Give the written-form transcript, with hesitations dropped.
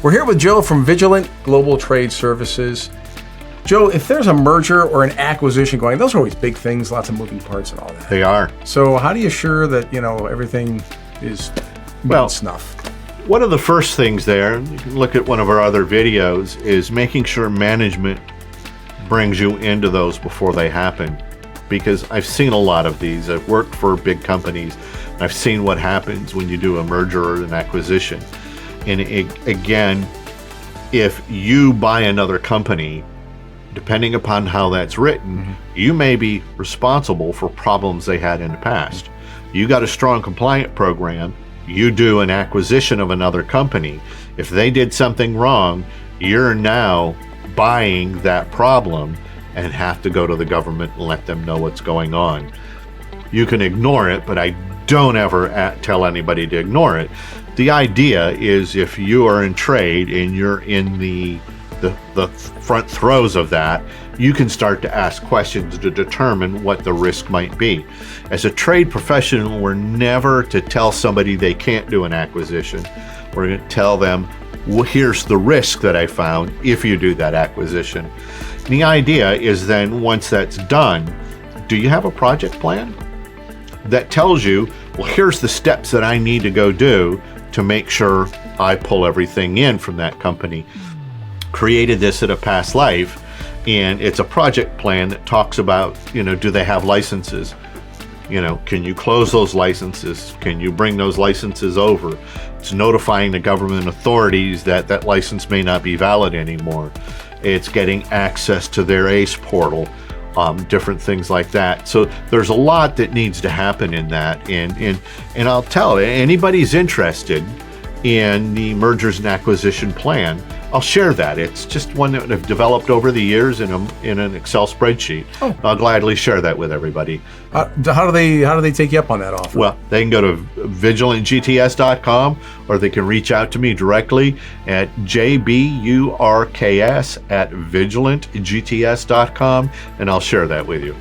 We're here with Joe from Vigilant Global Trade Services. Joe, if there's a merger or an acquisition going, those are always big things, lots of moving parts and all that. They are. So how do you assure that, everything is well snuff? One of the first things there, you can look at one of our other videos, is making sure management brings you into those before they happen. Because I've seen a lot of these. I've worked for big companies. I've seen what happens when you do a merger or an acquisition. And again, if you buy another company, depending upon how that's written, you may be responsible for problems they had in the past. You got a strong compliant program, you do an acquisition of another company. If they did something wrong, you're now buying that problem and have to go to the government and let them know what's going on. You can ignore it, but I don't ever tell anybody to ignore it. The idea is if you are in trade and you're in the front throes of that, you can start to ask questions to determine what the risk might be. As a trade professional, we're never to tell somebody they can't do an acquisition. We're going to tell them, well, here's the risk that I found if you do that acquisition. And the idea is then once that's done, do you have a project plan that tells you, well, here's the steps that I need to go do to make sure I pull everything in from that company. Created this at a past life, and it's a project plan that talks about, do they have licenses? Can you close those licenses? Can you bring those licenses over? It's notifying the government authorities that that license may not be valid anymore. It's getting access to their ACE portal, different things like that. So there's a lot that needs to happen in that. And I'll tell you, anybody's interested in the mergers and acquisition plan, I'll share that. It's just one that I've developed over the years in an Excel spreadsheet. Oh. I'll gladly share that with everybody. How do they take you up on that offer? Well, they can go to vigilantgts.com, or they can reach out to me directly at jburks@vigilantgts.com, and I'll share that with you.